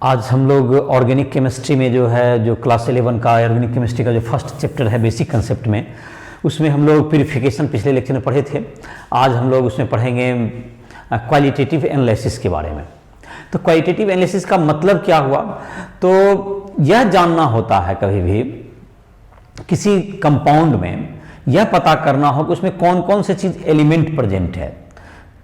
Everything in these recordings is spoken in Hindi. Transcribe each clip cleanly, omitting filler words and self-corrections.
आज हम लोग ऑर्गेनिक केमिस्ट्री में जो है, जो क्लास 11 का ऑर्गेनिक केमिस्ट्री का जो फर्स्ट चैप्टर है बेसिक कंसेप्ट में, उसमें हम लोग प्यूरिफिकेशन पिछले लेक्चर में पढ़े थे। आज हम लोग उसमें पढ़ेंगे क्वालिटेटिव एनालिसिस के बारे में। तो क्वालिटेटिव एनालिसिस का मतलब क्या हुआ, तो यह जानना होता है कभी भी किसी कंपाउंड में यह पता करना हो कि उसमें कौन कौन से चीज़ एलिमेंट प्रेजेंट है,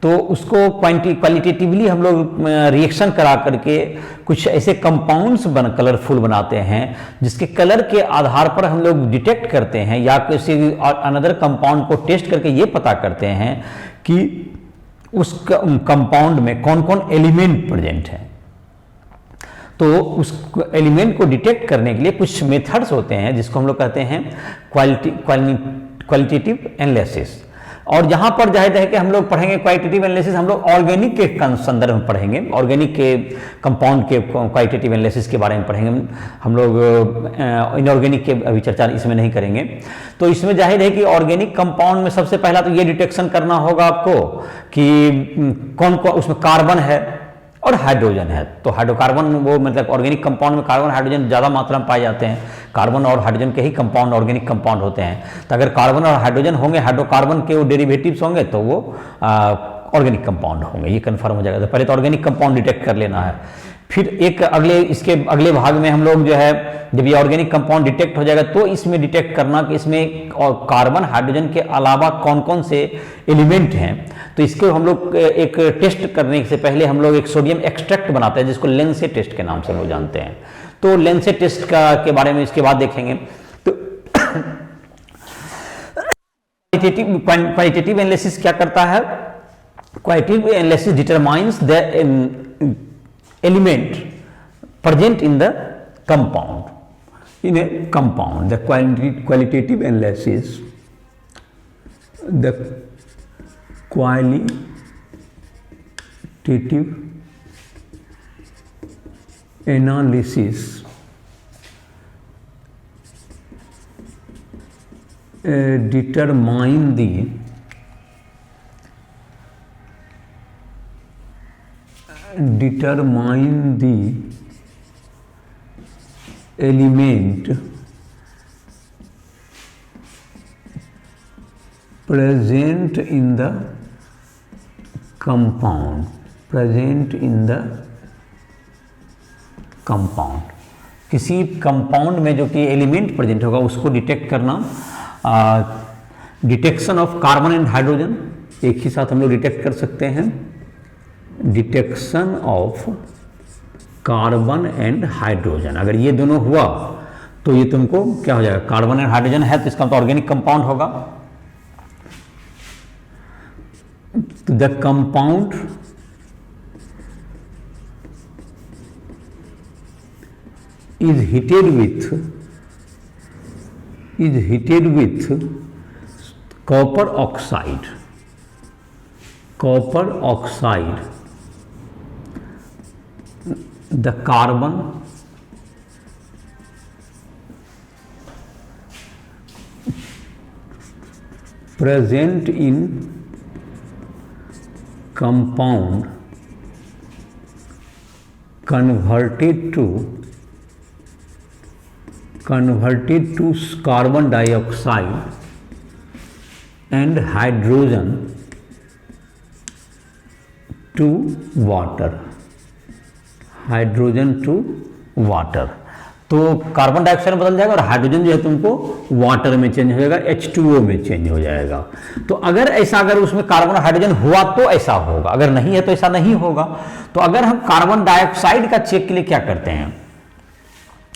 तो उसको क्वालिटेटिवली हम लोग रिएक्शन करा करके कुछ ऐसे कंपाउंड्स कलरफुल बनाते हैं जिसके कलर के आधार पर हम लोग डिटेक्ट करते हैं या किसी अनदर कंपाउंड को टेस्ट करके ये पता करते हैं कि उस कंपाउंड में कौन कौन एलिमेंट प्रेजेंट है। तो उस एलिमेंट को डिटेक्ट करने के लिए कुछ मेथड्स होते हैं जिसको हम लोग कहते हैं क्वालिटेटिव एनालिसिस। और यहाँ पर जाहिर है कि हम लोग पढ़ेंगे क्वालिटेटिव एनालिसिस, हम लोग ऑर्गेनिक के संदर्भ में पढ़ेंगे, ऑर्गेनिक के कंपाउंड के क्वालिटेटिव एनालिसिस के बारे में पढ़ेंगे। हम लोग इनऑर्गेनिक के अभी चर्चा इसमें नहीं करेंगे। तो इसमें जाहिर है कि ऑर्गेनिक कंपाउंड में सबसे पहला तो ये डिटेक्शन करना होगा आपको कि कौन कौन उसमें कार्बन है और हाइड्रोजन है। तो हाइड्रोकार्बन वो मतलब ऑर्गेनिक कंपाउंड में कार्बन हाइड्रोजन ज़्यादा मात्रा में पाए जाते हैं। कार्बन और हाइड्रोजन के ही कंपाउंड ऑर्गेनिक कंपाउंड होते हैं। तो अगर कार्बन और हाइड्रोजन होंगे, हाइड्रोकार्बन के वो डेरिवेटिव्स होंगे तो वो ऑर्गेनिक कंपाउंड होंगे, ये कंफर्म हो जाएगा। तो पहले तो ऑर्गेनिक कंपाउंड डिटेक्ट कर लेना है। फिर एक इसके अगले भाग में हम लोग जो है, जब ये ऑर्गेनिक कंपाउंड डिटेक्ट हो जाएगा तो इसमें डिटेक्ट करना कि इसमें कार्बन हाइड्रोजन के अलावा कौन कौन से एलिमेंट हैं। तो इसको हम लोग एक टेस्ट करने से पहले हम लोग एक सोडियम एक्सट्रैक्ट बनाते हैं जिसको लेंसे टेस्ट के नाम से लोग जानते हैं। तो लेंसे टेस्ट के बारे में इसके बाद देखेंगे। तो क्वालिटेटिव एनालिसिस क्या करता है? Qualitative analysis determines the element present in the compound. In a compound, the qualitative analysis, the qualitative analysis determine the element present in the compound, किसी कंपाउंड में जो कि एलिमेंट प्रेजेंट होगा उसको डिटेक्ट करना। Detection of carbon and hydrogen एक ही साथ हम लोग डिटेक्ट कर सकते हैं। Detection of carbon and hydrogen, अगर ये दोनों हुआ तो ये तुमको क्या हो जाएगा? कार्बन एंड हाइड्रोजन है तो इसका तो ऑर्गेनिक कंपाउंड होगा। The compound is heated with copper oxide the carbon present in compound converted to carbon dioxide and hydrogen to water, तो कार्बन डाइऑक्साइड में बदल जाएगा और हाइड्रोजन जो है तुमको वाटर में चेंज हो जाएगा, H2O में चेंज हो जाएगा। तो अगर उसमें कार्बन और हाइड्रोजन हुआ तो ऐसा होगा, अगर नहीं है तो ऐसा नहीं होगा। तो अगर हम कार्बन डाइऑक्साइड का चेक के लिए क्या करते हैं,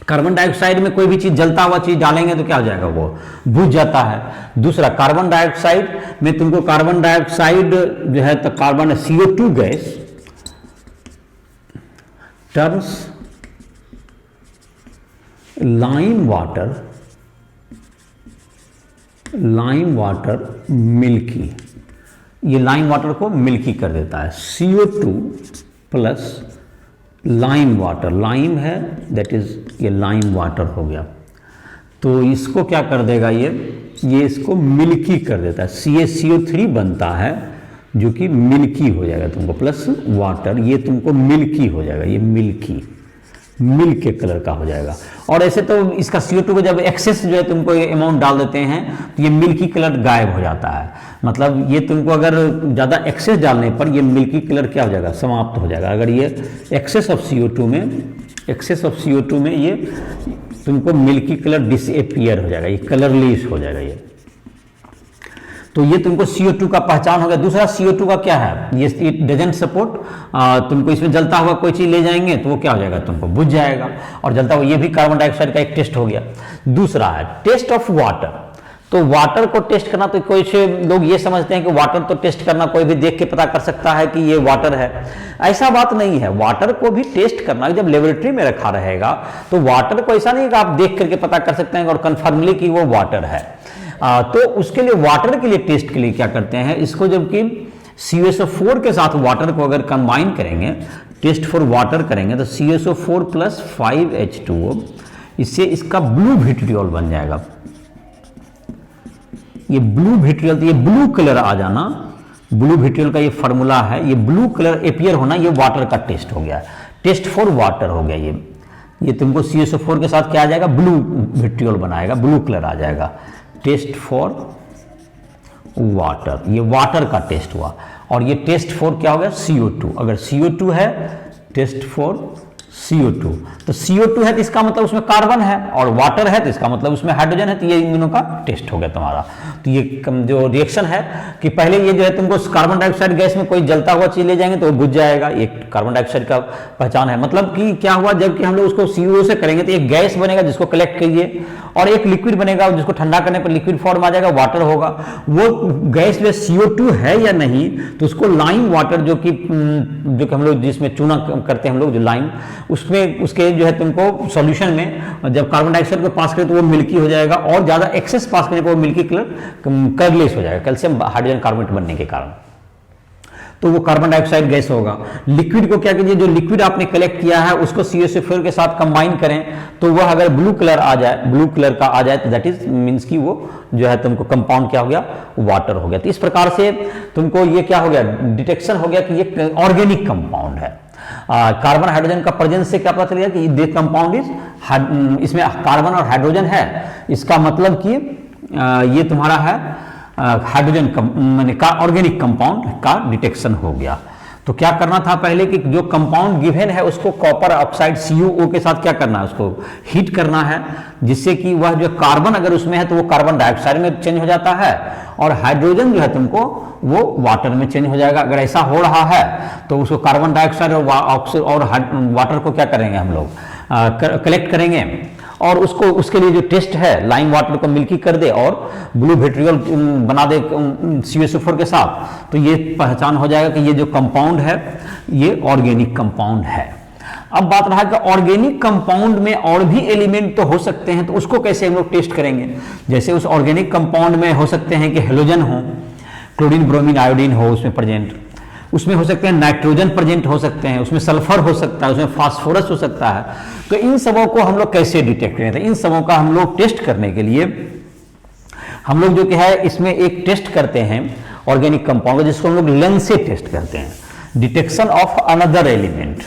कार्बन डाइऑक्साइड में कोई भी चीज जलता हुआ चीज डालेंगे तो क्या हो जाएगा? वो बुझ जाता है। दूसरा, कार्बन डाइऑक्साइड में तुमको कार्बन डाइऑक्साइड जो है तो carbon CO2 gas turns lime water milky, ये लाइम वाटर को मिल्की कर देता है। CO2 plus lime water, lime है दैट इज ये लाइम वाटर हो गया, तो इसको क्या कर देगा? ये इसको मिल्की कर देता है। CaCO3 बनता है जो कि मिल्की हो जाएगा तुमको, प्लस वाटर, ये तुमको मिल्की हो जाएगा, ये मिल्की। मिल्क के कलर का हो जाएगा। और ऐसे तो इसका CO2 का जब एक्सेस जो है तुमको अमाउंट डाल देते हैं तो ये मिल्की कलर गायब हो जाता है। मतलब ये तुमको अगर ज़्यादा एक्सेस डालने पर ये मिल्की कलर क्या हो जाएगा, समाप्त हो जाएगा। अगर ये एक्सेस ऑफ CO2 में ये तुमको मिल्की कलर डिसएपियर हो जाएगा, ये कलरलेस हो जाएगा ये। तो ये तुमको CO2 का पहचान हो गया। दूसरा CO2 का क्या है, ये इट डजंट सपोर्ट, तुमको इसमें जलता हुआ कोई चीज़ ले जाएंगे तो वो क्या हो जाएगा, तुमको बुझ जाएगा और जलता हुआ। ये भी कार्बन डाइऑक्साइड का एक टेस्ट हो गया। दूसरा है टेस्ट ऑफ वाटर। तो वाटर को टेस्ट करना, तो कोई से लोग ये समझते हैं कि वाटर तो टेस्ट करना कोई भी देख के पता कर सकता है कि ये वाटर है। ऐसा बात नहीं है, वाटर को भी टेस्ट करना जब लेबोरेटरी में रखा रहेगा तो वाटर को ऐसा नहीं कि आप देख करके पता कर सकते हैं और कन्फर्मली कि वो वाटर है। तो उसके लिए वाटर के लिए टेस्ट के लिए क्या करते हैं, इसको जबकि CuSO4 के साथ वाटर को अगर कंबाइन करेंगे, टेस्ट फॉर वाटर करेंगे तो CuSO4 + 5H2O, इससे इसका ब्लू विट्रियोल बन जाएगा। ये ब्लू विट्रियोल, तो ये ब्लू कलर आ जाना, ब्लू विट्रियोल का ये फॉर्मूला है, ये ब्लू कलर एपियर होना, ये वाटर का टेस्ट हो गया, टेस्ट फॉर वाटर हो गया। ये तुमको CuSO4 के साथ क्या आ जाएगा, ब्लू विट्रियोल बनाएगा, ब्लू कलर आ जाएगा, टेस्ट फॉर वाटर, ये वाटर का टेस्ट हुआ। और ये टेस्ट फॉर क्या हो गया, CO2। अगर CO2 है, टेस्ट फॉर CO2, तो CO2 है तो इसका मतलब उसमें कार्बन है, और वाटर है तो इसका मतलब उसमें हाइड्रोजन है, तो ये इन दोनों का टेस्ट हो गया तुम्हारा। तो ये जो रिएक्शन है कि पहले ये जो है तुमको कार्बन डाइऑक्साइड गैस में कोई जलता हुआ चीज ले जाएंगे तो वो बुझ जाएगा, ये कार्बन डाइऑक्साइड का पहचान है। मतलब कि क्या हुआ, जबकि हम लोग उसको CO से करेंगे तो एक गैस बनेगा जिसको कलेक्ट कीजिए, और एक लिक्विड बनेगा जिसको ठंडा करने पर लिक्विड फॉर्म आ जाएगा, वाटर होगा। वो गैस जो CO2 है या नहीं, तो उसको लाइम वाटर जो कि हम लोग जिसमें चूना करते हैं हम लोग, जो लाइम, उसमें उसके जो है तुमको सॉल्यूशन में जब कार्बन डाइऑक्साइड को पास करें तो वो मिल्की हो जाएगा, और ज़्यादा एक्सेस पास करने पर वो मिल्की कलर कलरलेस हो जाएगा, कैल्शियम हाइड्रोजन कार्बोनेट बनने के कारण। तो वो कार्बन डाइऑक्साइड गैस होगा। लिक्विड को क्या कीजिए, जो लिक्विड आपने कलेक्ट किया है उसको CuSO4 के साथ कंबाइन करें तो वह अगर ब्लू कलर आ जाए, ब्लू कलर का आ जाए, तो दैट इज मींस कि वो जो है तुमको कंपाउंड क्या हो गया, वाटर हो गया। तो इस प्रकार से तुमको ये क्या हो गया, डिटेक्शन हो गया कि ये ऑर्गेनिक कंपाउंड है। कार्बन हाइड्रोजन का प्रेजेंस से क्या पता चल गया कि ये कंपाउंड इज, इसमें कार्बन और हाइड्रोजन है, इसका मतलब कि ये तुम्हारा है हाइड्रोजन माने का ऑर्गेनिक कंपाउंड का डिटेक्शन हो गया। तो क्या करना था पहले कि जो कंपाउंड गिवन है उसको कॉपर ऑक्साइड CuO के साथ क्या करना है, उसको हीट करना है, जिससे कि वह जो कार्बन अगर उसमें है तो वो कार्बन डाइऑक्साइड में चेंज हो जाता है, और हाइड्रोजन जो है तुमको वो वाटर में चेंज हो जाएगा। अगर ऐसा हो रहा है तो उसको कार्बन डाइऑक्साइड और वाटर को क्या करेंगे हम लोग, कलेक्ट करेंगे, और उसको उसके लिए जो टेस्ट है लाइम वाटर को मिल्की कर दे और ब्लू विट्रियोल बना दे CuSO4 के साथ, तो ये पहचान हो जाएगा कि ये जो कंपाउंड है ये ऑर्गेनिक कंपाउंड है। अब बात रहा कि ऑर्गेनिक कंपाउंड में और भी एलिमेंट तो हो सकते हैं, तो उसको कैसे हम लोग टेस्ट करेंगे। जैसे उस ऑर्गेनिक कंपाउंड में हो सकते हैं कि हेलोजन हो, क्लोरीन ब्रोमीन आयोडीन हो उसमें प्रेजेंट, उसमें हो सकते हैं नाइट्रोजन प्रेजेंट हो सकते हैं, उसमें सल्फर हो सकता है, उसमें फास्फोरस हो सकता है। तो इन सबों को हम लोग कैसे डिटेक्ट करें, तो इन सबों का हम लोग टेस्ट करने के लिए हम लोग जो कि है इसमें एक टेस्ट करते हैं ऑर्गेनिक कंपाउंड, जिसको हम लोग लेंस से टेस्ट करते हैं, detection of another element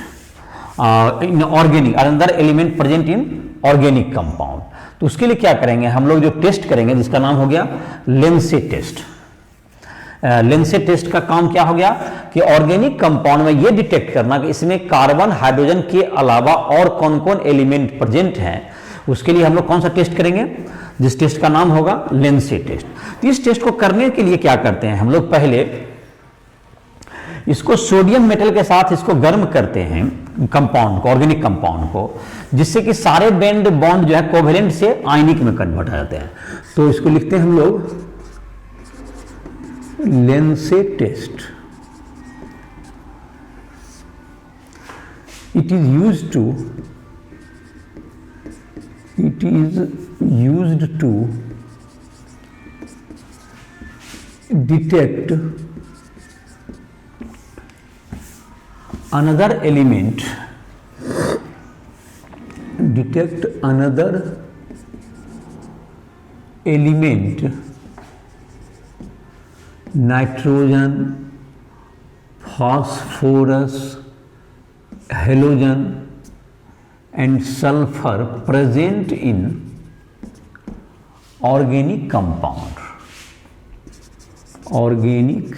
in organic, another element present in organic compound. तो उसके लिए क्या करेंगे हम लोग, जो टेस्ट करेंगे जिसका नाम हो गया लेंसे टेस्ट। लेंसे टेस्ट का काम क्या हो गया कि ऑर्गेनिक कंपाउंड में ये डिटेक्ट करना कि इसमें कार्बन हाइड्रोजन के अलावा और कौन कौन एलिमेंट प्रेजेंट हैं। उसके लिए हम लोग कौन सा टेस्ट करेंगे, जिस टेस्ट का नाम होगा लेंसे टेस्ट। तो इस टेस्ट को करने के लिए क्या करते हैं हम लोग, पहले इसको सोडियम मेटल के साथ इसको गर्म करते हैं कंपाउंड को, ऑर्गेनिक कंपाउंड को, जिससे कि सारे बेंड बॉन्ड जो है कोवेलेंट से आयनिक में कन्वर्ट हो जाते हैं। तो इसको लिखते हैं हम लोग Lassaigne's test. It is used to detect another element, nitrogen, phosphorus, halogen and sulfur present in organic compound. Organic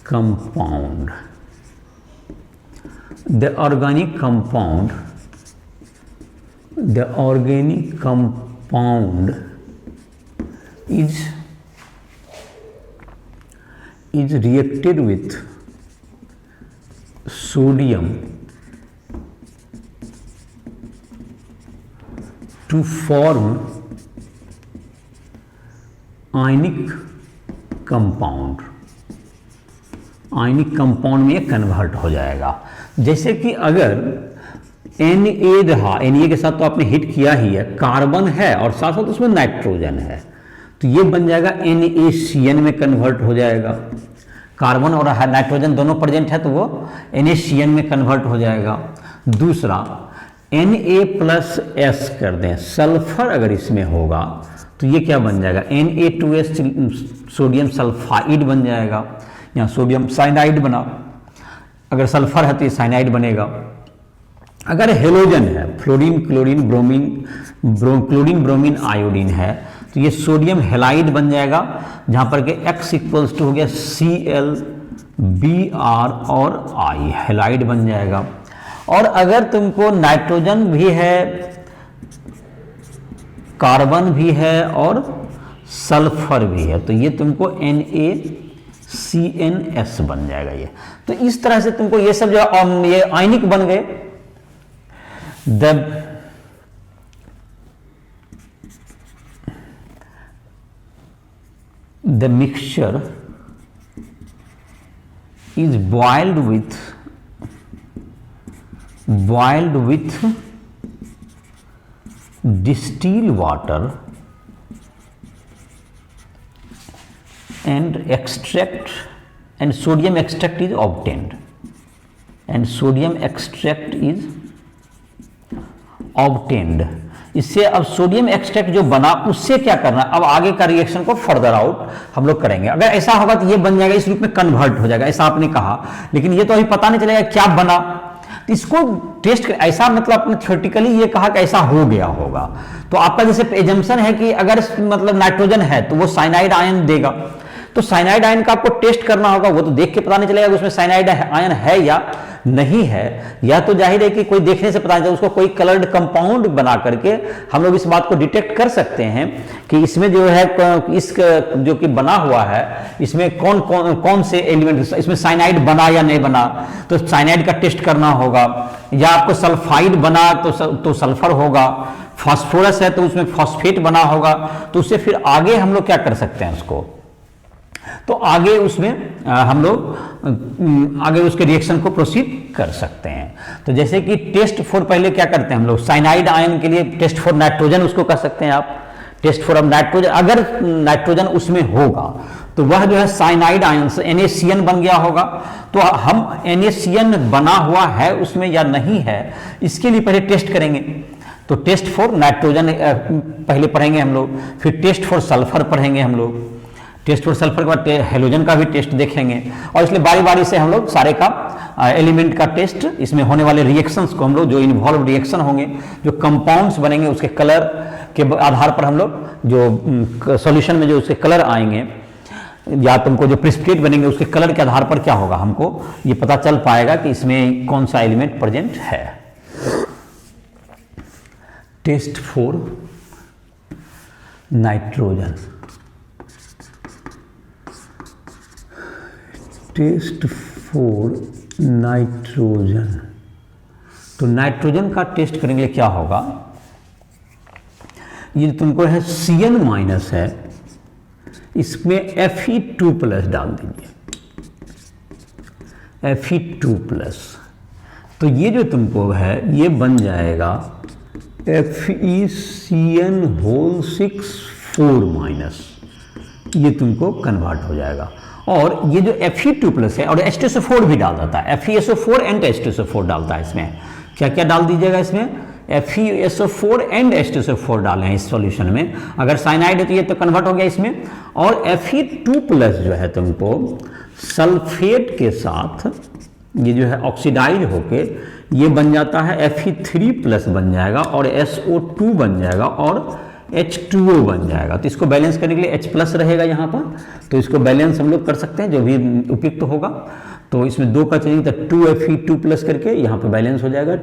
compound. The organic compound is reacted with sodium to form ionic compound. Ionic compound में कन्वर्ट हो जाएगा. जैसे कि अगर Na रहा, Na के साथ तो आपने हिट किया ही है, कार्बन है और साथ साथ उसमें नाइट्रोजन है, तो ये बन जाएगा NaCN में कन्वर्ट हो जाएगा. कार्बन और नाइट्रोजन दोनों प्रेजेंट है तो वो NaCN में कन्वर्ट हो जाएगा. दूसरा Na+S कर दें, सल्फर अगर इसमें होगा तो ये क्या बन जाएगा, Na2S सोडियम सल्फाइड बन जाएगा. यहाँ सोडियम साइनाइड बना, अगर सल्फर है तो ये साइनाइड बनेगा. अगर हेलोजन है, fluorine chlorine bromine chlorine bromine iodine है, तो ये सोडियम हेलाइड बन जाएगा, जहाँ पर के X इक्वल्स टू हो गया Cl Br और I, हेलाइड बन जाएगा. और अगर तुमको नाइट्रोजन भी है, कार्बन भी है और सल्फर भी है, तो ये तुमको NaCNS बन जाएगा. ये तो इस तरह से तुमको ये सब जो ये आयनिक बन गए. The mixture is boiled with distilled water and extract, and sodium extract is obtained, इससे अब सोडियम एक्सट्रैक्ट जो बना उससे क्या करना, अब आगे का रिएक्शन को फर्दर आउट हम लोग करेंगे. अगर ऐसा होगा तो ये बन जाएगा, इस रूप में कन्वर्ट हो जाएगा, ऐसा आपने कहा, लेकिन ये तो अभी पता नहीं चलेगा क्या बना. तो इसको टेस्ट ऐसा मतलब आपने थ्योरेटिकली ये कहा कि ऐसा हो गया होगा, तो आपका जैसे एजम्पशन है कि अगर मतलब नाइट्रोजन है तो वो साइनाइड आयन देगा, तो साइनाइड आयन का आपको टेस्ट करना होगा. वो तो देख के पता नहीं चलेगा कि उसमें साइनाइड आयन है या नहीं है, या तो जाहिर है कि कोई देखने से पता नहीं चलेगा. उसको कोई कलर्ड कंपाउंड बना करके हम लोग इस बात को डिटेक्ट कर सकते हैं कि इसमें जो है इस जो कि बना हुआ है इसमें कौन से एलिमेंट, इसमें साइनाइड बना या नहीं बना, तो साइनाइड का टेस्ट करना होगा. या आपको सल्फाइड बना तो सल्फर होगा, फास्फोरस है तो उसमें फॉस्फेट बना होगा, तो उससे फिर आगे हम लोग क्या कर सकते हैं उसको, तो आगे उसमें हम लोग आगे उसके रिएक्शन को प्रोसीड कर सकते हैं. तो जैसे कि टेस्ट फॉर पहले क्या करते हैं हम लोग, साइनाइड आयन के लिए टेस्ट फॉर नाइट्रोजन उसको कर सकते हैं आप, टेस्ट फॉर अब नाइट्रोजन, अगर नाइट्रोजन उसमें होगा तो वह जो है साइनाइड आयन से NaCN बन गया होगा. तो हम NaCN बना हुआ है उसमें या नहीं है, इसके लिए पहले टेस्ट करेंगे. तो टेस्ट फॉर नाइट्रोजन पहले पढ़ेंगे हम लोग, फिर टेस्ट फॉर सल्फर पढ़ेंगे हम लोग, टेस्ट फॉर सल्फर के बाद हेलोजन का भी टेस्ट देखेंगे. और इसलिए बारी बारी से हम लोग सारे का एलिमेंट का टेस्ट, इसमें होने वाले रिएक्शंस को हम लोग, जो इन्वॉल्व रिएक्शन होंगे, जो कंपाउंड्स बनेंगे उसके कलर के आधार पर हम लोग, जो सॉल्यूशन में जो उसके कलर आएंगे या तुमको जो प्रिसिपिटेट बनेंगे उसके कलर के आधार पर क्या होगा, हमको ये पता चल पाएगा कि इसमें कौन सा एलिमेंट प्रेजेंट है. Test for nitrogen, test for nitrogen. तो नाइट्रोजन का टेस्ट करेंगे, क्या होगा, ये तुमको है Cn माइनस है, इसमें Fe2+ डाल दीजिए, Fe2+, तो ये जो तुमको है ये बन जाएगा FeCN6 ये तुमको कन्वर्ट हो जाएगा. और ये जो Fe2+ है, और H2SO4 भी डाल देता है, FeSO4 एंड H2SO4 डालता है. इसमें क्या क्या डाल दीजिएगा, इसमें FeSO4 एंड H2SO4 डालें इस सॉल्यूशन में. अगर साइनाइड है तो ये तो कन्वर्ट हो गया इसमें. और Fe2+ जो है तुमको सल्फेट के साथ ये जो है ऑक्सीडाइज होके ये बन जाता है Fe3 प्लस बन जाएगा और SO2 बन जाएगा और H2O बन जाएगा। तो इसको बैलेंस करने के लिए H प्लस रहेगा यहाँ पर, तो इसको बैलेंस हम लोग कर सकते हैं जो भी उपयुक्त होगा। तो इसमें 2 का चेंजिंग, तो 2Fe2 प्लस करके यहाँ पर बैलेंस हो जाएगा।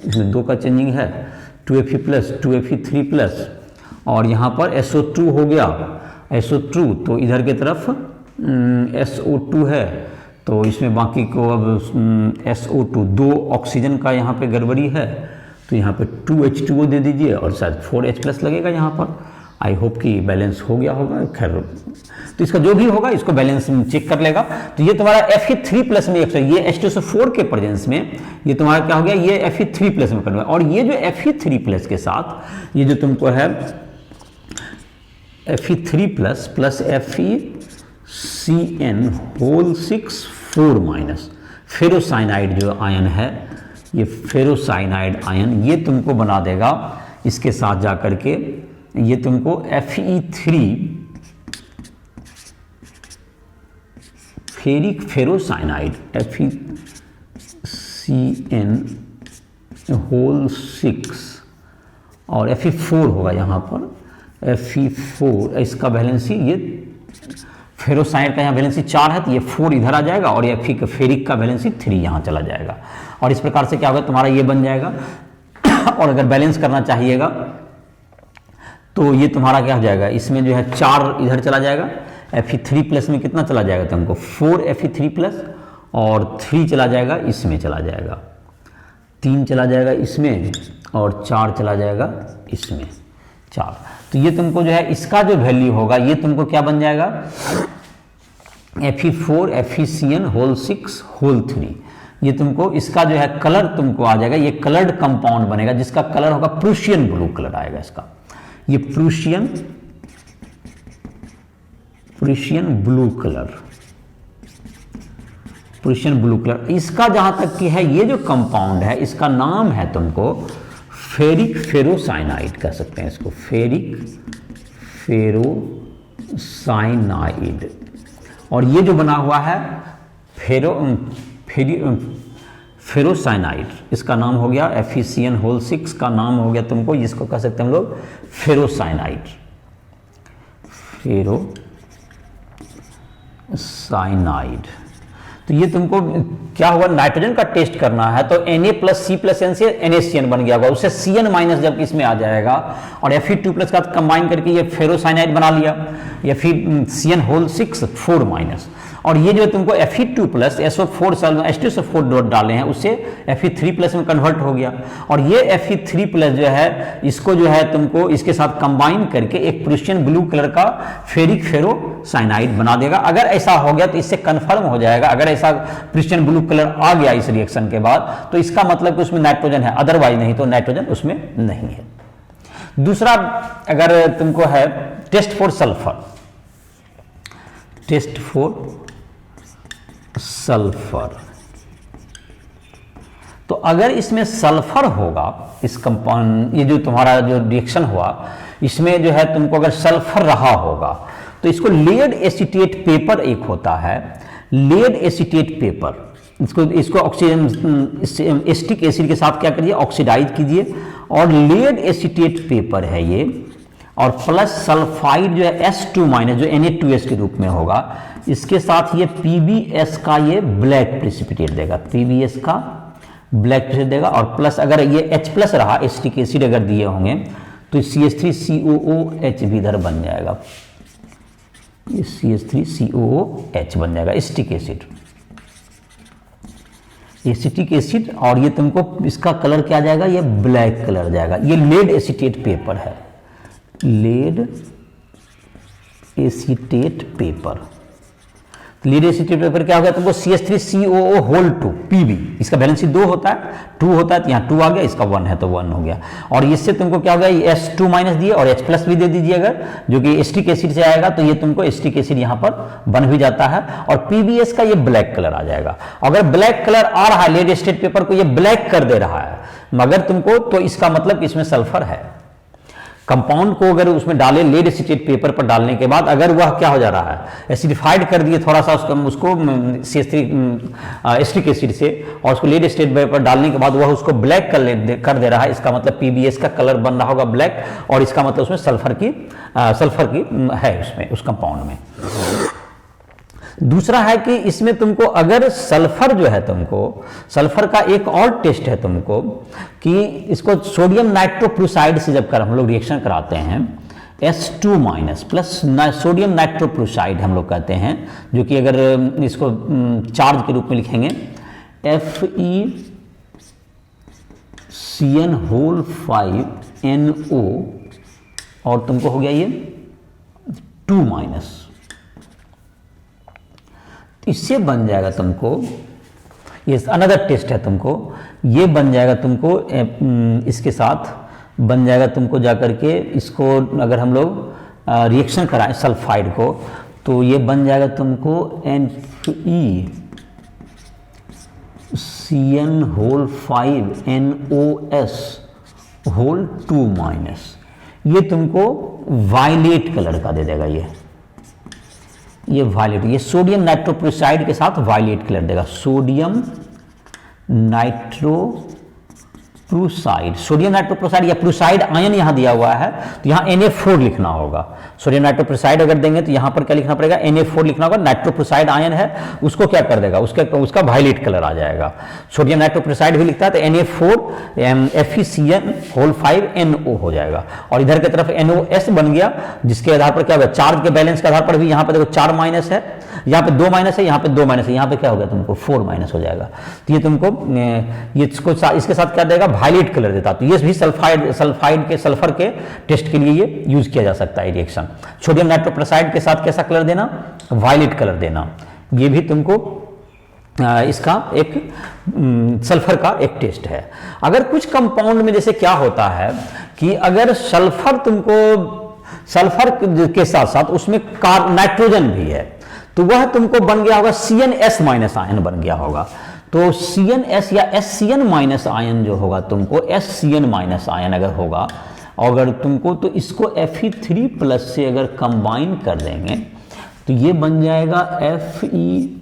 इसमें 2 का चेंजिंग है, 2Fe प्लस 2Fe3 प्लस और यहाँ पर SO2 हो गया, SO2 तो इधर की तरफ SO2 है, तो इसमें बाकी को अब SO2 2 ऑक्सीजन का यहाँ पे गड़बड़ी है, तो यहाँ पे 2H2O दे दीजिए और शायद 4H प्लस लगेगा यहाँ पर। आई होप कि बैलेंस हो गया होगा। खैर तो इसका जो भी होगा इसको बैलेंस चेक कर लेगा। तो ये तुम्हारा Fe3 प्लस में ये H2SO4 के प्रेजेंस में ये तुम्हारा क्या हो गया, ये Fe3 प्लस में कन्वर्ट। और ये जो Fe3 प्लस के साथ ये जो तुमको है Fe3 plus plus FeCN whole 6 4 minus ferrocyanide जो आयन है, ये फेरोसाइनाइड आयन ये तुमको बना देगा इसके साथ जाकर के, ये तुमको Fe3 ferric ferrocyanide FeCN whole 6 और Fe4 होगा यहाँ पर Fe4, इसका वैलेंसी ये फेरोसाइनाइड का यहाँ वैलेंसी 4 है, तो ये 4 इधर आ जाएगा और ये फेरिक का वैलेंसी 3 यहाँ चला जाएगा। और इस प्रकार से क्या होगा तुम्हारा ये बन जाएगा। और अगर बैलेंस करना चाहिएगा तो ये तुम्हारा क्या हो जाएगा, इसमें जो है 4 इधर चला जाएगा, Fe3 प्लस में कितना चला जाएगा तुमको 4 Fe3 प्लस और 3 चला जाएगा इसमें, चला जाएगा 3 चला जाएगा इसमें और 4 चला जाएगा इसमें 4। तो ये तुमको जो है इसका जो वैल्यू होगा ये तुमको क्या बन जाएगा Fe4 FeCN होल 6 होल 3। ये तुमको इसका जो है कलर तुमको आ जाएगा, ये कलर्ड कंपाउंड बनेगा जिसका कलर होगा प्रूशियन ब्लू कलर आएगा इसका, ये Prussian blue colour, Prussian blue colour. इसका जहां तक की है ये जो कंपाउंड है इसका नाम है तुमको फेरिक फेरोसाइनाइड कह सकते हैं इसको, फेरिक फेरोसाइनाइड। और ये जो बना हुआ है फेरोसाइनाइड, इसका नाम हो गया FeCN होल 6 का नाम हो गया तुमको, इसको कह सकते हैं हम लोग फेरोसाइनाइड, फेरोसाइनाइड। तो ये तुमको क्या हुआ, नाइट्रोजन का टेस्ट करना है तो Na plus C plus N से NaCN बन गया होगा, उससे Cn माइनस जब इसमें आ जाएगा और Fe2 प्लस का कंबाइन करके ये फेरोसाइनाइड बना लिया, FeCN होल 6 4 माइनस। और ये जो तुमको Fe2 प्लस SO4 H2SO4 डाले हैं उससे Fe3 प्लस में कन्वर्ट हो गया। और ये Fe3 प्लस जो है इसको जो है तुमको इसके साथ कंबाइन करके एक प्रूशियन ब्लू कलर का फेरिक फेरोसाइनाइड बना देगा। अगर ऐसा हो गया तो इससे कन्फर्म हो जाएगा, अगर ऐसा प्रूशियन ब्लू कलर आ गया इस रिएक्शन के बाद तो इसका मतलब कि उसमें नाइट्रोजन है, अदरवाइज नहीं तो नाइट्रोजन उसमें नहीं है। दूसरा अगर तुमको है test for sulphur, test for sulphur, तो अगर इसमें सल्फर होगा इस कंपाउंड, ये जो तुम्हारा जो रिएक्शन हुआ इसमें जो है तुमको अगर सल्फर रहा होगा तो इसको लेड एसीटेट पेपर एक होता है, लेड एसीटेट पेपर, इसको ऑक्सीजन एसिटिक एसिड के साथ क्या करिए ऑक्सीडाइज कीजिए और लेड एसीटेट पेपर है ये, और प्लस सल्फाइड जो है S2 माइनस जो Na2S के रूप में होगा, इसके साथ ये PbS का ये ब्लैक प्रेसिपिटेट देगा, PbS का ब्लैक प्रेसिपिटेट देगा। और प्लस अगर ये H प्लस रहा एसिटिक एसिड अगर दिए होंगे तो CH3COOH भी इधर बन जाएगा, ये CH3COOH बन जाएगा एसिटिक एसिड, एसिटिक एसिड। और ये तुमको इसका कलर क्या जाएगा, ये ब्लैक कलर जाएगा। ये लेड एसीटेट पेपर है, lead acetate paper. Lead acetate paper क्या हो गया तुमको CH3COO होल 2 Pb, इसका वैलेंसी 2 होता है, 2 होता है तो यहाँ 2 आ गया, इसका 1 है तो 1 हो गया। और इससे तुमको क्या हो गया S2 माइनस दिए और H प्लस भी दे दीजिए अगर, जो कि एसिटिक एसिड से आएगा तो ये तुमको एसिटिक एसिड यहाँ पर बन भी जाता है और PbS का ये ब्लैक कलर आ जाएगा। अगर ब्लैक कलर आ रहा है लीड एसीटेट पेपर को ये ब्लैक कर दे रहा है मगर तुमको, तो इसका मतलब कि इसमें सल्फर है। कंपाउंड को अगर उसमें डाले लेड एसीटेट पेपर पर डालने के बाद अगर वह क्या हो जा रहा है, एसिडिफाइड कर दिए थोड़ा सा उसको एसिटिक एसिड से, और उसको लेड एसीटेट पेपर पर डालने के बाद वह उसको ब्लैक कर दे रहा है, इसका मतलब पीबीएस का कलर बन रहा होगा ब्लैक, और इसका मतलब उसमें सल्फर की है उसमें, उस कंपाउंड में। दूसरा है कि इसमें तुमको अगर सल्फर जो है, तुमको सल्फर का एक और टेस्ट है तुमको, कि इसको सोडियम नाइट्रोक्लोराइड से जब हम लोग रिएक्शन कराते हैं, S2 minus plus sodium nitrochloride हम लोग कहते हैं, जो कि अगर इसको चार्ज के रूप में लिखेंगे FeCN5NO, और तुमको हो गया ये 2 माइनस, इससे बन जाएगा तुमको, ये अनदर टेस्ट है तुमको, ये बन जाएगा तुमको इसके साथ बन जाएगा तुमको जाकर के, इसको अगर हम लोग रिएक्शन कराएं सल्फाइड को, तो ये बन जाएगा तुमको FeCN5NOS2 माइनस, ये तुमको वायलेट कलर का दे देगा, ये वायलेट, ये सोडियम नाइट्रोक्लोराइड के साथ वायलेट कलर देगा, सोडियम नाइट्रोक्लोराइड या प्रोसाइड आयन यहां दिया हुआ है, तो यहां Na4 लिखना होगा। सोडियम नाइट्रोक्लोराइड अगर देंगे तो यहां पर क्या लिखना पड़ेगा, Na4 लिखना होगा। नाइट्रोक्लोराइड आयन है, उसको क्या कर देगा, उसका वायलेट कलर आ जाएगा। सोडियम नाइट्रोक्लोराइड भी लिखता है तो Na4 FeCN5NO हो जाएगा, और इधर की तरफ NOS बन गया, जिसके आधार पर क्या होगा, चार्ज के बैलेंस के आधार पर भी यहां पर देखो 4 माइनस है, यहाँ पे 2 माइनस है, यहाँ पे 2 माइनस है, यहाँ पे क्या हो गया तुमको 4 माइनस हो जाएगा। तो ये तुमको इसके साथ क्या देगा, वायलेट कलर देता। तो ये भी सल्फाइड के सल्फर के टेस्ट के लिए ये यूज किया जा सकता है रिएक्शन। सोडियम नाइट्रोक्लोराइड के साथ कैसा कलर देना, वायलेट कलर देना, ये भी तुमको इसका एक सल्फर का एक टेस्ट है। अगर कुछ कंपाउंड में जैसे क्या होता है कि अगर सल्फर के साथ साथ उसमें नाइट्रोजन भी है, तो वह तुमको बन गया होगा CnS माइनस आयन बन गया होगा। तो CnS या SCN माइनस आयन जो होगा तुमको, SCN माइनस आयन अगर होगा, अगर तुमको तो इसको Fe3 प्लस से अगर कंबाइन कर देंगे तो ये बन जाएगा FeCnS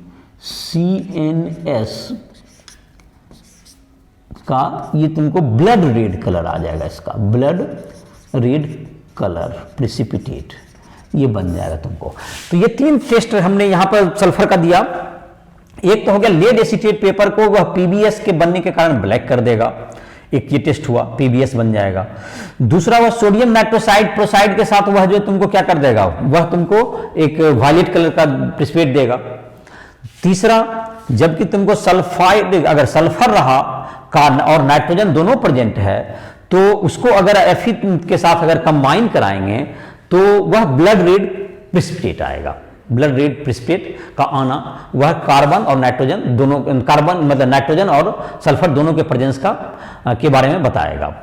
का, ये तुमको ब्लड रेड कलर आ जाएगा, इसका ब्लड रेड कलर प्रेसिपिटेट, ये बन जाएगा तुमको। तो ये 3 टेस्ट हमने यहां पर सल्फर का दिया। एक तो हो गया लेड एसीटेट पेपर को वह पीबीएस के बनने के कारण ब्लैक कर देगा, एक ये टेस्ट हुआ, पीबीएस बन जाएगा। दूसरा वह सोडियम नाइट्रोसाइड प्रोसाइड के साथ वह जो तुमको क्या कर देगा, वह तुमको एक वायलेट कलर का प्रेसिपिटेट देगा। तीसरा, जबकि तुमको सल्फाइड अगर सल्फर रहा और नाइट्रोजन दोनों प्रेजेंट है, तो उसको अगर Fe के साथ अगर कंबाइन कराएंगे तो वह ब्लड रेड प्रेसिपिटेट आएगा। ब्लड रेड प्रेसिपिटेट का आना वह कार्बन और नाइट्रोजन दोनों, कार्बन मतलब नाइट्रोजन और सल्फर दोनों के प्रेजेंस के बारे में बताएगा।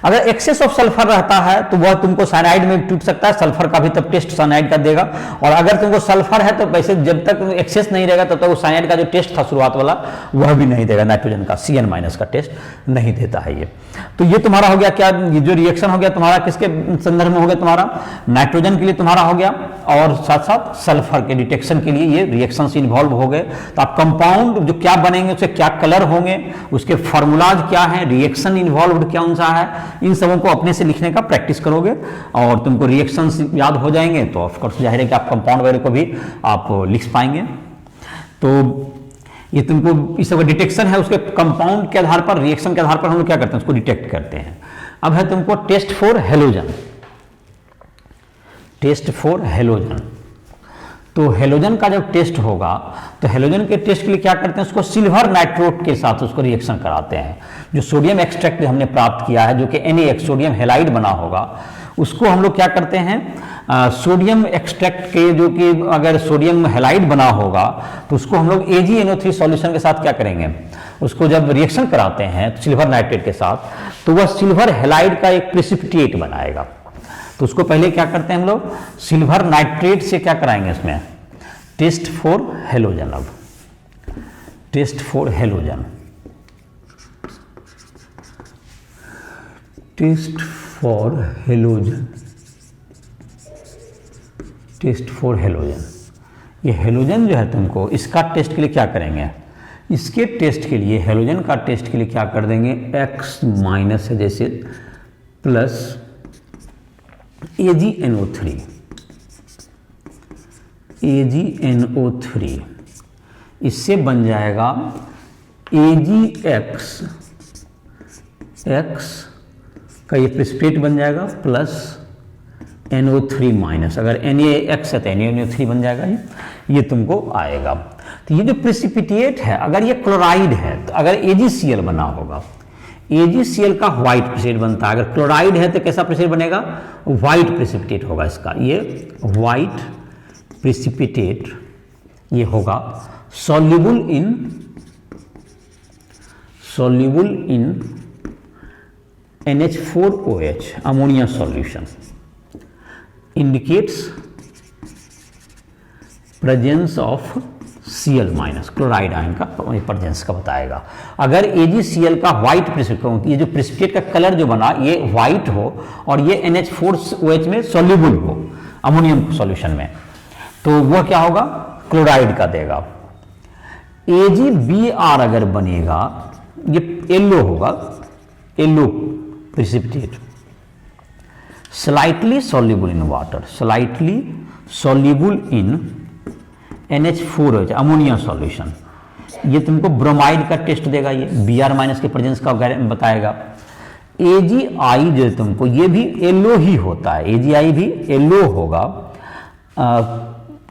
अगर एक्सेस ऑफ सल्फर रहता है तो वह तुमको साइनाइड में टूट सकता है, सल्फर का भी तब टेस्ट साइनाइड का देगा। और अगर तुमको सल्फर है तो वैसे जब तक एक्सेस नहीं रहेगा तब तक वो साइनाइड का जो टेस्ट था शुरुआत वाला वह भी नहीं देगा, नाइट्रोजन का Cn माइनस का टेस्ट नहीं देता है ये। तो ये तुम्हारा हो गया क्या, ये जो रिएक्शन हो गया तुम्हारा किसके संदर्भ में हो गया, तुम्हारा नाइट्रोजन के लिए तुम्हारा हो गया, और साथ साथ सल्फर के डिटेक्शन के लिए ये रिएक्शन से इन्वॉल्व हो गए। तो आप कंपाउंड जो क्या बनेंगे, उससे क्या कलर होंगे, उसके फॉर्मूलाज क्या है, रिएक्शन इन्वॉल्व कौन सा है, इन सबों को अपने से लिखने का प्रैक्टिस करोगे और तुमको रिएक्शंस याद हो जाएंगे, तो ऑफ कोर्स जाहिर है कि आप कंपाउंड वगैरह को भी आप लिख पाएंगे। तो ये तुमको इस सब डिटेक्शन है, उसके कंपाउंड के आधार पर, रिएक्शन के आधार पर हम लोग क्या करते हैं, उसको डिटेक्ट करते हैं। अब है तुमको test for halogen. Test for halogen, तो हेलोजन का जब टेस्ट होगा तो हेलोजन के टेस्ट के लिए क्या करते हैं, उसको सिल्वर नाइट्रोट के साथ उसको रिएक्शन कराते हैं। जो सोडियम एक्सट्रैक्ट हमने प्राप्त किया है जो कि NaX सोडियम हेलाइड बना होगा, उसको हम लोग क्या करते हैं, सोडियम एक्सट्रैक्ट के जो कि अगर सोडियम हेलाइड बना होगा तो उसको हम लोग AgNO3 सॉल्यूशन के साथ क्या करेंगे, उसको जब रिएक्शन कराते हैं सिल्वर नाइट्रेट के साथ, तो वह सिल्वर हेलाइड का एक प्रेसिपिटेट बनाएगा। तो उसको पहले क्या करते हैं हम लोग, सिल्वर नाइट्रेट से क्या कराएंगे, इसमें टेस्ट फॉर हेलोजन। अब test for halogen, test for halogen, test for halogen. ये हेलोजन जो है तुमको इसका टेस्ट के लिए क्या करेंगे, इसके टेस्ट के लिए हेलोजन का टेस्ट के लिए क्या कर देंगे, X माइनस है जैसे प्लस AgNO3, AgNO3 इससे बन जाएगा AgX, X का ये प्रेसिपिटेट बन जाएगा प्लस NO3 माइनस, अगर NaX है तो NaNO3 बन जाएगा, ये तुमको आएगा। तो ये जो प्रेसिपिटेट है अगर ये क्लोराइड है तो अगर AgCl बना होगा, AgCl का व्हाइट प्रेसिपिटेट बनता है, अगर क्लोराइड है तो कैसा प्रेसिपिटेट बनेगा, व्हाइट प्रेसिपिटेट होगा इसका, ये व्हाइट प्रेसिपिटेट ये होगा soluble in NH4OH ammonia solution, indicates presence of Cl minus, chloride ion का प्रेजेंस का बताएगा। अगर AgCl का व्हाइट प्रेसिपिटेट, ये जो प्रेसिपिटेट का कलर जो बना ये व्हाइट हो और ये NH4OH में सॉल्युबल हो अमोनियम सॉल्यूशन में, तो वह क्या होगा, क्लोराइड का देगा। AgBr अगर बनेगा ये येलो होगा, yellow precipitate, slightly soluble in water, slightly soluble in NH4OH ammonia solution, ये तुमको ब्रोमाइड का टेस्ट देगा, ये Br माइनस के प्रेजेंस का बताएगा। AgI जो तुमको ये भी येलो ही होता है, AgI भी येलो होगा,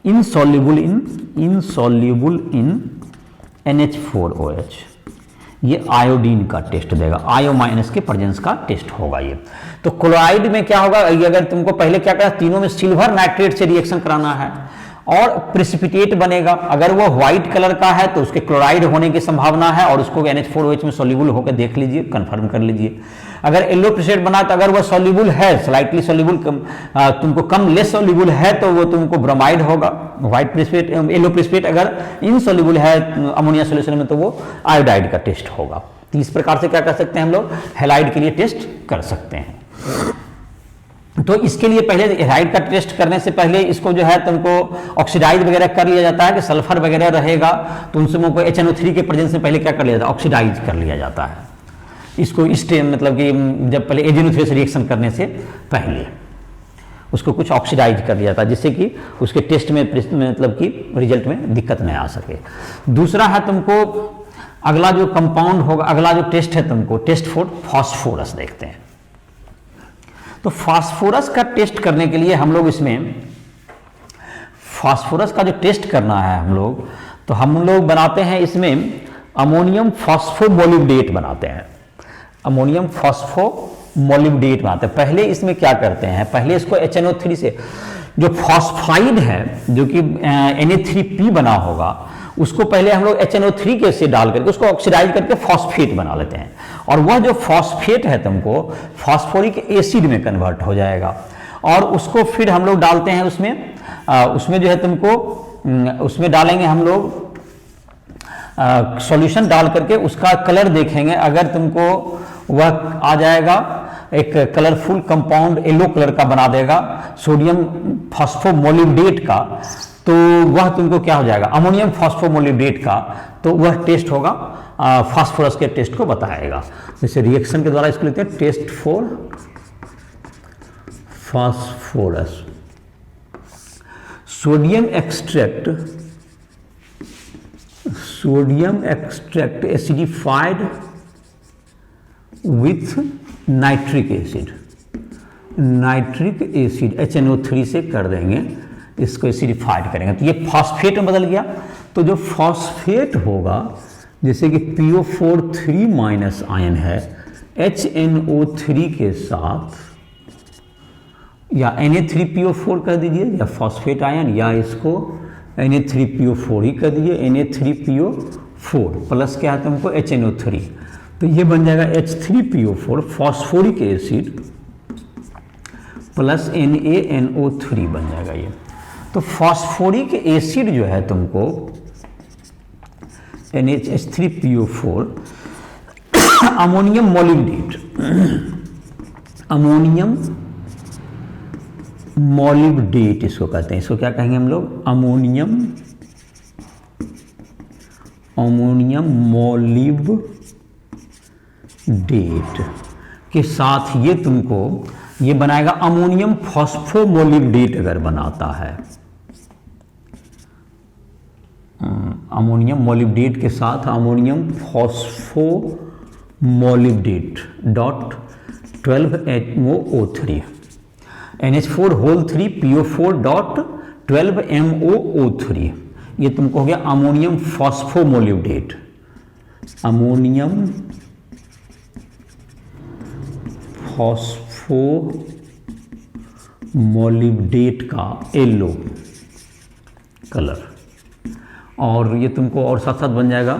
इनसॉल्युबल इन NH4OH, ये आयोडीन का टेस्ट देगा, आयो माइनस के प्रेजेंस का टेस्ट होगा ये। तो क्लोराइड में क्या होगा, अगर तुमको पहले क्या करना, तीनों में सिल्वर नाइट्रेट से रिएक्शन कराना है और प्रेसिपिटेट बनेगा, अगर वो व्हाइट कलर का है तो उसके क्लोराइड होने की संभावना है और उसको NH4OH में सॉल्युबल होकर देख लीजिए, कंफर्म कर लीजिए। अगर येलो प्रेसिपिटेट बना तो अगर वो सॉल्युबल है, स्लाइटली सॉल्युबल तुमको कम लेस सॉल्युबल है तो वो तुमको ब्रोमाइड होगा, व्हाइट प्रेसिपिटेट, येलो प्रेसिपिटेट अगर इनसॉल्युबल है अमोनिया सॉल्यूशन में तो वो आयोडाइड का टेस्ट होगा। तो इस प्रकार से क्या कर सकते हैं हम लोग, हैलाइड के लिए टेस्ट कर सकते हैं। तो इसके लिए पहले हैलाइड का टेस्ट करने से पहले इसको जो है तुमको ऑक्सीडाइज वगैरह कर लिया जाता है कि सल्फर वगैरह रहेगा तो उनसे को HNO3 के प्रेजेंस में पहले क्या कर लिया जाता है, ऑक्सीडाइज कर लिया जाता है इसको, इस टाइम मतलब कि जब पहले AgNO3 से रिएक्शन करने से पहले उसको कुछ ऑक्सीडाइज कर लिया जाता है जिससे कि उसके टेस्ट में मतलब कि रिजल्ट में दिक्कत नहीं आ सके। दूसरा है तुमको अगला जो कंपाउंड होगा, अगला जो टेस्ट है तुमको टेस्ट फॉर फास्फोरस देखते हैं। तो फास्फोरस का टेस्ट करने के लिए हम लोग इसमें फास्फोरस का जो टेस्ट करना है हम लोग बनाते हैं इसमें अमोनियम फॉस्फोमोलिब्डेट बनाते हैं, अमोनियम फॉस्फोमोलिब्डेट बनाते हैं। पहले इसमें क्या करते हैं, पहले इसको HNO3 से जो फॉस्फाइड है जो कि Na3P बना होगा उसको पहले हम लोग HNO3 के से डाल करके उसको ऑक्सीडाइज करके फॉस्फेट बना लेते हैं और वह जो फॉस्फेट है तुमको फॉस्फोरिक एसिड में कन्वर्ट हो जाएगा और उसको फिर हम लोग डालते हैं उसमें जो है तुमको उसमें डालेंगे हम लोग सॉल्यूशन डाल करके उसका कलर देखेंगे, अगर तुमको वह आ जाएगा एक कलरफुल कंपाउंड येलो कलर का बना देगा सोडियम फॉस्फोमोलिब्डेट का, तो वह तुमको क्या हो जाएगा अमोनियम फॉस्फोमोलिब्डेट का, तो वह टेस्ट होगा फास्फोरस के टेस्ट को बताएगा। जैसे रिएक्शन के द्वारा इसको लेते हैं test for phosphorus, sodium extract acidified with nitric acid HNO3 से कर देंगे, इसको एसिडिफाइड करेंगे तो ये फॉस्फेट में बदल गया। तो जो फॉस्फेट होगा जैसे कि PO4 माइनस आयन है HNO3 के साथ या Na3PO4 कर दीजिए या फॉस्फेट आयन या इसको Na3PO4 ही कर दीजिए, Na3PO4 प्लस क्या है तुमको HNO3, तो ये बन जाएगा H3PO4 phosphoric acid plus NaNO3 बन जाएगा ये। तो फॉस्फोरिक एसिड जो है तुमको NH3PO4 ammonium molybdate ammonium molybdate इसको कहते हैं। इसको क्या कहेंगे हम लोग? अमोनियम मोलिब्डेट के साथ ये तुमको ये बनाएगा अमोनियम फॉस्फोमोलिब्डेट अगर बनाता है, अमोनियम मोलिब्डेट के साथ ammonium phosphomolybdate dot 12MoO3 NH4 whole 3 PO4 dot 12MoO3 ये तुमको हो गया अमोनियम फॉस्फोमोलिब्डेट। अमोनियम फॉस्फोमोलिब्डेट का येलो कलर, और ये तुमको और साथ साथ बन जाएगा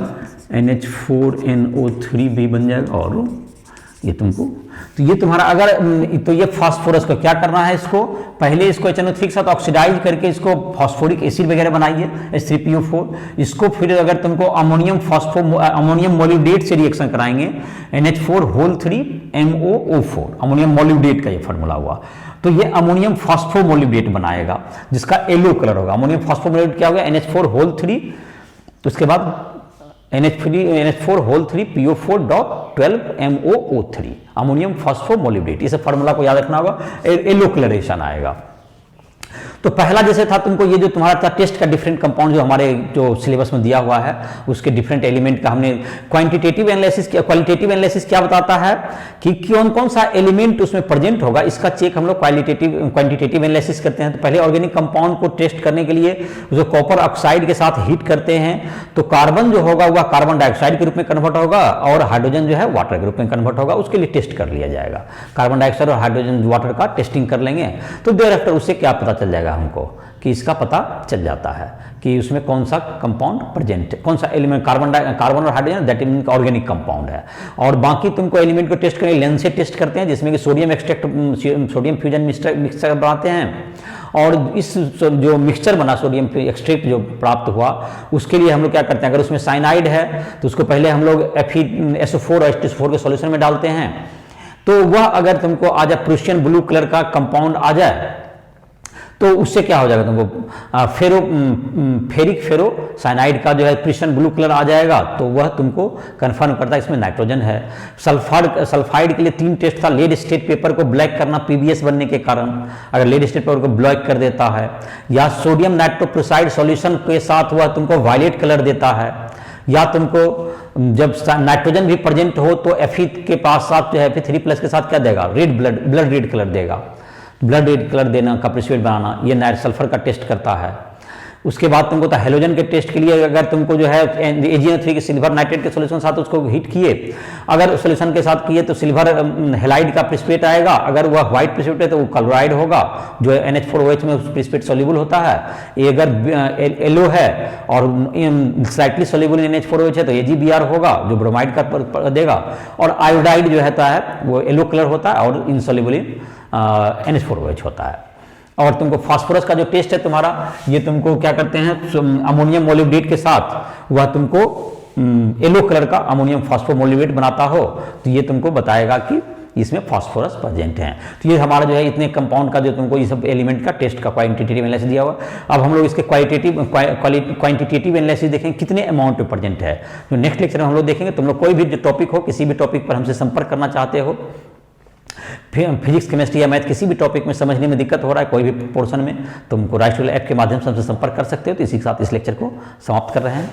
NH4NO3 भी बन जाएगा। और ये तुमको तो ये तुम्हारा अगर तो ये फास्फोरस को क्या करना है, इसको पहले इसको HNO3 के साथ ऑक्सीडाइज करके इसको फॉस्फोरिक एसिड वगैरह बनाइए H3PO4। इसको फिर अगर तुमको अमोनियम मोलिब्डेट से रिएक्शन कराएंगे NH4 whole 3 MoO4 ammonium molybdate का ये फार्मूला हुआ, तो ये अमोनियम फॉस्फोमोलिब्डेट बनाएगा जिसका येलो कलर होगा। अमोनियम फॉस्फोमोलिब्डेट क्या हो गया? NH4 होल 3, तो उसके बाद NH4 whole 3 PO4 dot 12MoO3 ammonium फॉस्फोमोलिब्डेट। इस फार्मूला को याद रखना होगा, येलो कलरेशन आएगा। तो पहला जैसे था तुमको ये जो तुम्हारा था टेस्ट का डिफरेंट कंपाउंड जो हमारे जो सिलेबस में दिया हुआ है उसके डिफरेंट एलिमेंट का हमने क्वांटिटेटिव एनालिसिस किया। क्वालिटेटिव एनालिसिस क्या बताता है कि कौन कौन सा एलिमेंट उसमें प्रेजेंट होगा, इसका चेक हम लोग क्वांटिटेटिव एनालिसिस करते हैं। तो पहले ऑर्गेनिक कंपाउंड को टेस्ट करने के लिए जो कॉपर ऑक्साइड के साथ हीट करते हैं तो कार्बन जो होगा वह कार्बन डाइऑक्साइड के रूप में कन्वर्ट होगा और हाइड्रोजन जो है वाटर के रूप में कन्वर्ट होगा। उसके लिए टेस्ट कर लिया जाएगा, कार्बन डाइऑक्साइड और हाइड्रोजन वाटर का टेस्टिंग कर लेंगे। तो देर आफ्टर उससे क्या पता चल जाएगा हमको कि इसका पता चल जाता है कि उसमें कौन सा कंपाउंड प्रेजेंट है, कौन सा एलिमेंट कार्बन और hydrogen that mean organic compound है। और बाकी तुमको एलिमेंट को टेस्ट करें लेंस से टेस्ट करते हैं जिसमें कि sodium extract sodium fusion mixture बनाते हैं। और इस जो मिक्सचर बना सोडियम एक्सट्रैक्ट जो प्राप्त हुआ उसके लिए हम लोग क्या करते हैं, अगर उसमें साइनाइड है तो उसको पहले हम लोग FeSO4 और H2SO4 के सॉल्यूशन में डालते हैं। तो वह अगर तुमको आ जाए प्रूशियन ब्लू कलर का कंपाउंड आ जाए तो उससे क्या हो जाएगा तुमको फेरिक फेरो साइनाइड का जो है प्रूशियन ब्लू कलर आ जाएगा। तो वह तुमको कंफर्म करता है इसमें नाइट्रोजन है। सल्फाइड के लिए 3 टेस्ट था, लेड स्टेट पेपर को ब्लैक करना PBS बनने के कारण, अगर लेड स्टेट पेपर को ब्लैक कर देता है, या सोडियम नाइट्रोप्रोसाइड सॉल्यूशन के साथ वह तुमको वायलेट कलर देता है, या तुमको जब नाइट्रोजन भी प्रेजेंट हो तो Fe के पास साथ जो है Fe3+ के साथ क्या देगा, रेड ब्लड रेड कलर देगा। ब्लड रेड कलर देना का प्रिसिपिटेट बनाना ये नाइट सल्फर का टेस्ट करता है। उसके बाद तुमको तो हेलोजन के टेस्ट के लिए अगर तुमको जो है AgNO3 के सिल्वर नाइट्रेट के सोल्यूशन साथ उसको हीट किए, अगर सोल्यूशन के साथ किए तो सिल्वर हेलाइड का प्रिसिपिटेट आएगा। अगर वह व्हाइट प्रिसिपिटेट है तो वो क्लोराइड होगा जो NH4OH में प्रिसिपिटेट सोल्यूबल होता है। ये अगर येलो है और स्लाइटली सोल्यूबल इन NH4OH है तो AgBr होगा जो ब्रोमाइड का देगा। और आयोडाइड जो रहता है वो येलो कलर होता है और इनसोल्यूबल इन NH4OH होता है। और तुमको फास्फोरस का जो टेस्ट है तुम्हारा ये तुमको क्या करते हैं अमोनियम मोलिब्डेट के साथ वह तुमको येलो कलर का अमोनियम फास्फोमोलिब्डेट बनाता हो तो ये तुमको बताएगा कि इसमें फास्फोरस प्रेजेंट है। तो ये हमारा जो है इतने कंपाउंड का जो तुमको ये सब एलिमेंट का टेस्ट का क्वांटिटेटिव एनालिसिस दिया हुआ। अब हम लोग इसके क्वांटिटेटिव एनालिसिस देखेंगे कितने अमाउंट में प्रेजेंट है। तो नेक्स्ट लेक्चर में हम लोग देखेंगे। तुम लोग कोई भी टॉपिक हो, किसी भी टॉपिक पर हमसे संपर्क करना चाहते हो, फिजिक्स केमिस्ट्री या मैथ किसी भी टॉपिक में समझने में दिक्कत हो रहा है कोई भी पोर्शन में, तुमको राइट ऐप के माध्यम से हमसे संपर्क कर सकते हो। तो इसी के साथ इस लेक्चर को समाप्त कर रहे हैं।